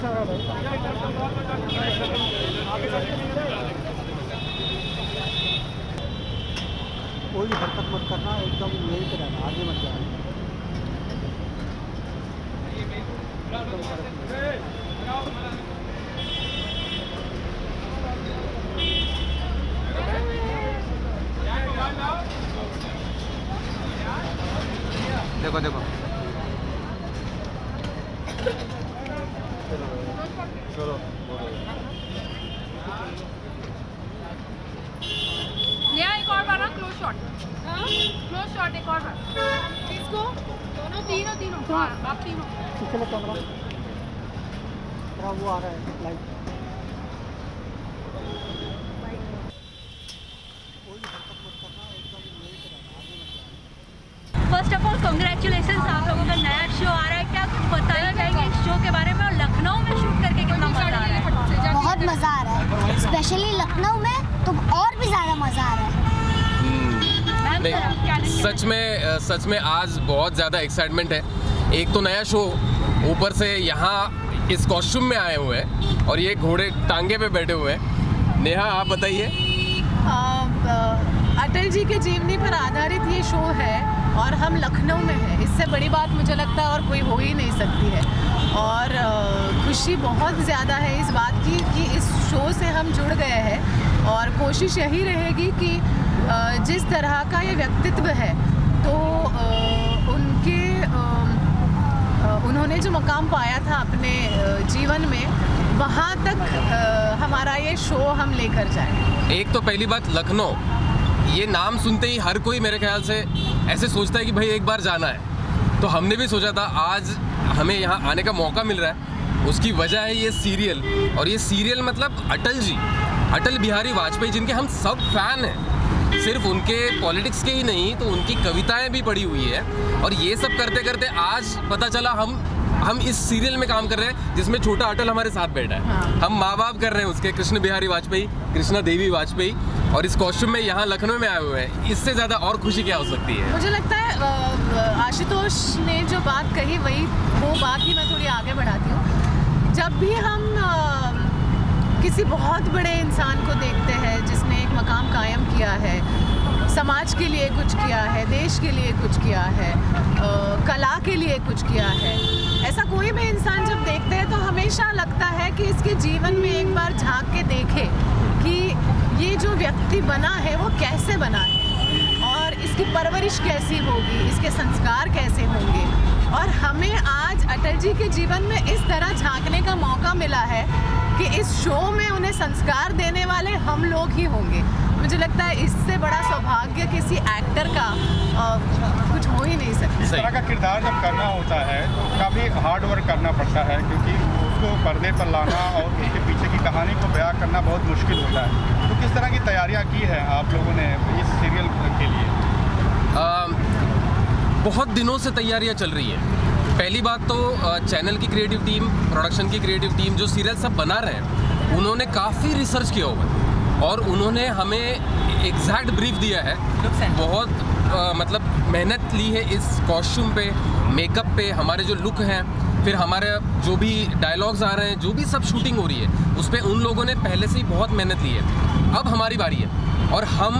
कोई हरकत मत करना, एकदम यहीं पे रहना, आगे मत जाना। देखो देखो चलो एक और बार क्लोज शॉट, क्लोज शॉट एक और बार। किसको? दोनों तीनों तीनों आप तीनों। चलो कैमरा वो आ रहा है live. First of all congratulation, आप लोगों का नया शो आ रहा है, क्या कुछ बताना चाहेंगे इस शो के बारे में और लखनऊ में शूट करके कितना मजा आ रहा है? बहुत मज़ा आ रहा है, स्पेशली लखनऊ में तो और भी ज़्यादा मज़ा आ रहा है। सच में आज बहुत ज़्यादा एक्साइटमेंट है। एक तो नया शो, ऊपर से यहाँ इस कॉस्ट्यूम में आए हुए हैं और ये घोड़े टांगे पे बैठे हुए हैं। नेहा आप बताइए। अटल जी के जीवनी पर आधारित ये शो है और हम लखनऊ में हैं, इससे बड़ी बात मुझे लगता है और कोई हो ही नहीं सकती है। और खुशी बहुत ज़्यादा है इस बात की कि इस शो से हम जुड़ गए हैं और कोशिश यही रहेगी कि जिस तरह का ये व्यक्तित्व है तो उन्होंने जो मकाम पाया था अपने जीवन में, वहाँ तक हमारा ये शो हम लेकर जाएं। एक तो पहली बात, लखनऊ ये नाम सुनते ही हर कोई मेरे ख्याल से ऐसे सोचता है कि भाई एक बार जाना है। तो हमने भी सोचा था आज हमें यहाँ आने का मौका मिल रहा है। उसकी वजह है ये सीरियल, और ये सीरियल मतलब अटल जी, अटल बिहारी वाजपेयी, जिनके हम सब फैन हैं। सिर्फ उनके पॉलिटिक्स के ही नहीं, तो उनकी कविताएं भी पढ़ी हुई है। और ये सब करते करते आज पता चला हम इस सीरियल में काम कर रहे हैं जिसमें छोटा अटल हमारे साथ बैठा है। हम माँ बाप कर रहे हैं उसके, कृष्ण बिहारी वाजपेयी, कृष्णा देवी वाजपेयी, और इस कॉस्ट्यूम में यहाँ लखनऊ में आए हुए हैं। इससे ज़्यादा और खुशी क्या हो सकती है? मुझे लगता है आशुतोष ने जो बात कही वो बात ही मैं थोड़ी आगे बढ़ाती हूँ। जब भी हम किसी बहुत बड़े इंसान को देखते हैं जिसने एक मकाम कायम किया है, समाज के लिए कुछ किया है, देश के लिए कुछ किया है, कला के लिए कुछ किया है, ऐसा कोई भी इंसान जब देखते हैं तो हमेशा लगता है कि इसके जीवन में एक बार झांक के देखें कि ये जो व्यक्ति बना है वो कैसे बना है और इसकी परवरिश कैसी होगी, इसके संस्कार कैसे होंगे। और हमें आज अटल जी के जीवन में इस तरह झांकने का मौका मिला है कि इस शो में उन्हें संस्कार देने वाले हम लोग ही होंगे। मुझे लगता है इससे बड़ा सौभाग्य किसी एक्टर का कुछ हो ही नहीं सकता। इस तरह का किरदार जब करना होता है तो काफ़ी हार्ड वर्क करना पड़ता है, क्योंकि उसको पर्दे पर लाना और उसके पीछे की कहानी को बयां करना बहुत मुश्किल होता है। तो किस तरह की तैयारियां की हैं आप लोगों ने इस सीरियल के लिए? बहुत दिनों से तैयारियां चल रही हैं। पहली बात तो चैनल की क्रिएटिव टीम, प्रोडक्शन की क्रिएटिव टीम, जो सीरियल सब बना रहे हैं, उन्होंने काफ़ी रिसर्च किया हुआ है और उन्होंने हमें एग्जैक्ट ब्रीफ दिया है। बहुत मतलब मेहनत ली है इस कॉस्ट्यूम पे, मेकअप पे, हमारे जो लुक हैं, फिर हमारे जो भी डायलॉग्स आ रहे हैं, जो भी सब शूटिंग हो रही है, उस पर उन लोगों ने पहले से ही बहुत मेहनत ली है। अब हमारी बारी है और हम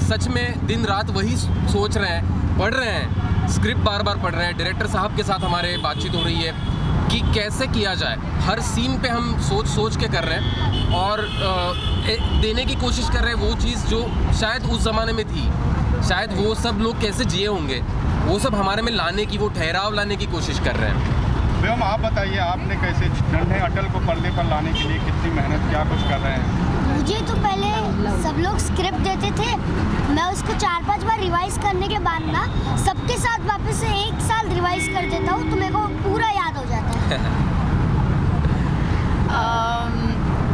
सच में दिन रात वही सोच रहे हैं, पढ़ रहे हैं, स्क्रिप्ट बार बार पढ़ रहे हैं। डायरेक्टर साहब के साथ हमारे बातचीत हो रही है कि कैसे किया जाए। हर सीन पे हम सोच के कर रहे हैं और देने की कोशिश कर रहे हैं वो चीज़ जो शायद उस ज़माने में थी, शायद वो सब लोग कैसे जिए होंगे, वो सब हमारे में लाने की, वो ठहराव लाने की कोशिश कर रहे हैं। व्योम, आप बताइए, आपने कैसे नन्हे अटल को पर्दे पर लाने के लिए कितनी मेहनत, क्या कुछ कर रहे हैं? मुझे तो पहले सब लोग स्क्रिप्ट देते थे, मैं उसको 4-5 बार रिवाइज करने के बाद ना सबके साथ वापस से 1 साल रिवाइज कर देता हूँ तो मेरे को पूरा याद हो जाता है।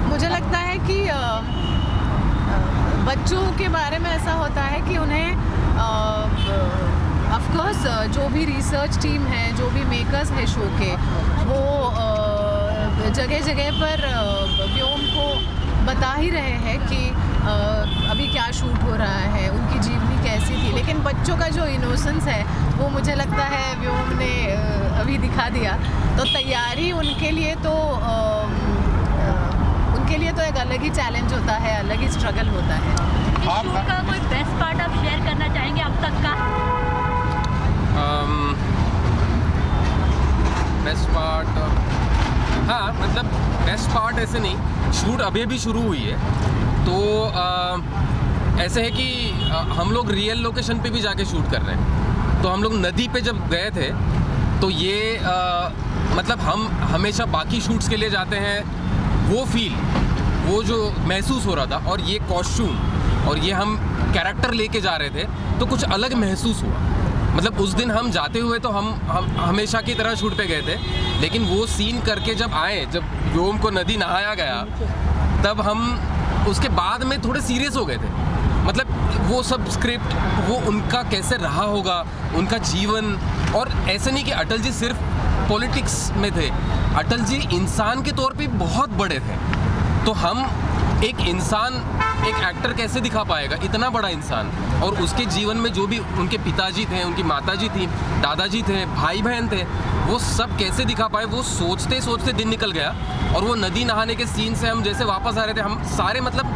मुझे लगता है कि बच्चों के बारे में ऐसा होता है कि उन्हें ऑफकोर्स जो भी रिसर्च टीम है, जो भी मेकर्स हैं शो के, वो जगह जगह पर व्योम को बता ही रहे हैं कि अभी क्या शूट हो रहा है, उनकी जीवनी कैसी थी, लेकिन बच्चों का जो इनोसेंस है वो मुझे लगता है व्योम ने अभी दिखा दिया। तो तैयारी उनके लिए तो एक अलग ही चैलेंज होता है, अलग ही स्ट्रगल होता है। इस शूट का कोई बेस्ट पार्ट आप शेयर करना चाहेंगे अब तक का? बेस्ट पार्ट, हाँ मतलब बेस्ट पार्ट ऐसे नहीं, शूट अभी भी शुरू हुई है तो ऐसे है कि हम लोग रियल लोकेशन पे भी जाके शूट कर रहे हैं। तो हम लोग नदी पे जब गए थे तो ये मतलब हम हमेशा बाकी शूट्स के लिए जाते हैं, वो फील, वो जो महसूस हो रहा था, और ये कॉस्ट्यूम और ये हम कैरेक्टर लेके जा रहे थे तो कुछ अलग महसूस हुआ। मतलब उस दिन हम जाते हुए तो हम हमेशा की तरह शूट पे गए थे, लेकिन वो सीन करके जब आए, जब व्योम को नदी नहाया गया, तब हम उसके बाद में थोड़े सीरियस हो गए थे। मतलब वो सब स्क्रिप्ट, वो उनका कैसे रहा होगा, उनका जीवन, और ऐसे नहीं कि अटल जी सिर्फ पॉलिटिक्स में थे, अटल जी इंसान के तौर पे बहुत बड़े थे। तो हम एक इंसान, एक एक्टर कैसे दिखा पाएगा इतना बड़ा इंसान, और उसके जीवन में जो भी उनके पिताजी थे, उनकी माताजी थी, दादाजी थे, भाई बहन थे, वो सब कैसे दिखा पाए, वो सोचते सोचते दिन निकल गया। और वो नदी नहाने के सीन से हम जैसे वापस आ रहे थे, हम सारे मतलब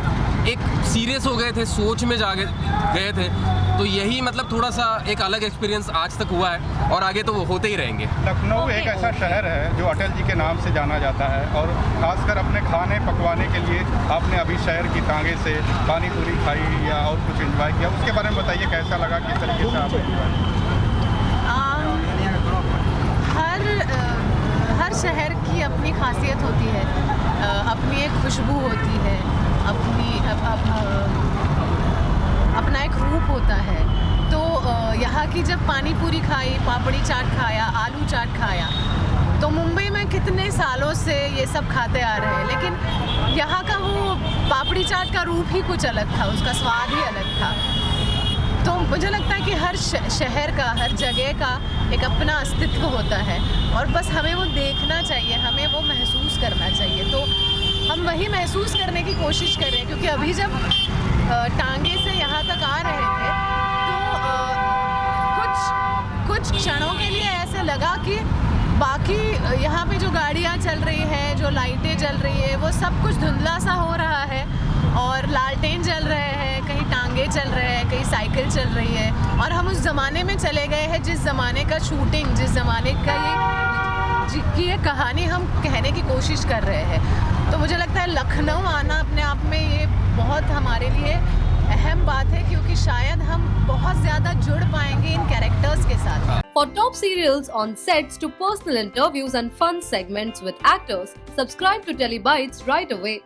एक सीरियस हो गए थे, सोच में जा गए थे। तो यही मतलब थोड़ा सा एक अलग एक्सपीरियंस आज तक हुआ है, और आगे तो वो होते ही रहेंगे। लखनऊ एक ऐसा शहर है जो अटल जी के नाम से जाना जाता है, और खासकर अपने खाने पकवाने के लिए आपने अभी शहर की टांगे से पानी पूरी खाई या और कुछ एंजॉय किया, उसके बारे में बताइए कैसा लगा, किस तरीके से आप हर शहर की अपनी खासियत होती है, अपनी एक खुशबू होती है, अपना एक रूप होता है। तो यहाँ की जब पानी पूरी खाई, पापड़ी चाट खाया, आलू चाट खाया, तो मुंबई में कितने सालों से ये सब खाते आ रहे हैं, लेकिन यहाँ का वो पापड़ी चाट का रूप ही कुछ अलग था, उसका स्वाद ही अलग था। तो मुझे लगता है कि हर शहर का, हर जगह का एक अपना अस्तित्व होता है, और बस हमें वो देखना चाहिए, हमें वो महसूस करना चाहिए। तो हम वही महसूस करने की कोशिश कर रहे हैं, क्योंकि अभी जब टांगे से यहाँ तक आ रहे थे तो कुछ क्षणों के लिए ऐसे लगा कि बाकी यहाँ पे जो गाड़ियाँ चल रही हैं, जो लाइटें जल रही है, वो सब कुछ धुंधला सा हो रहा है, और लालटेन जल रहे हैं, कहीं टांगे चल रहे हैं, कहीं साइकिल चल रही है, और हम उस ज़माने में चले गए हैं जिस ज़माने का शूटिंग, जिस ज़माने का ये कहानी हम कहने की कोशिश कर रहे हैं। तो मुझे लगता है लखनऊ आना अपने आप में ये बहुत हमारे लिए अहम बात है, क्योंकि शायद हम बहुत ज़्यादा जुड़ पाएंगे इन कैरेक्टर्स के साथ। For top serials on sets to personal interviews and fun segments with actors, subscribe to Telebytes right away.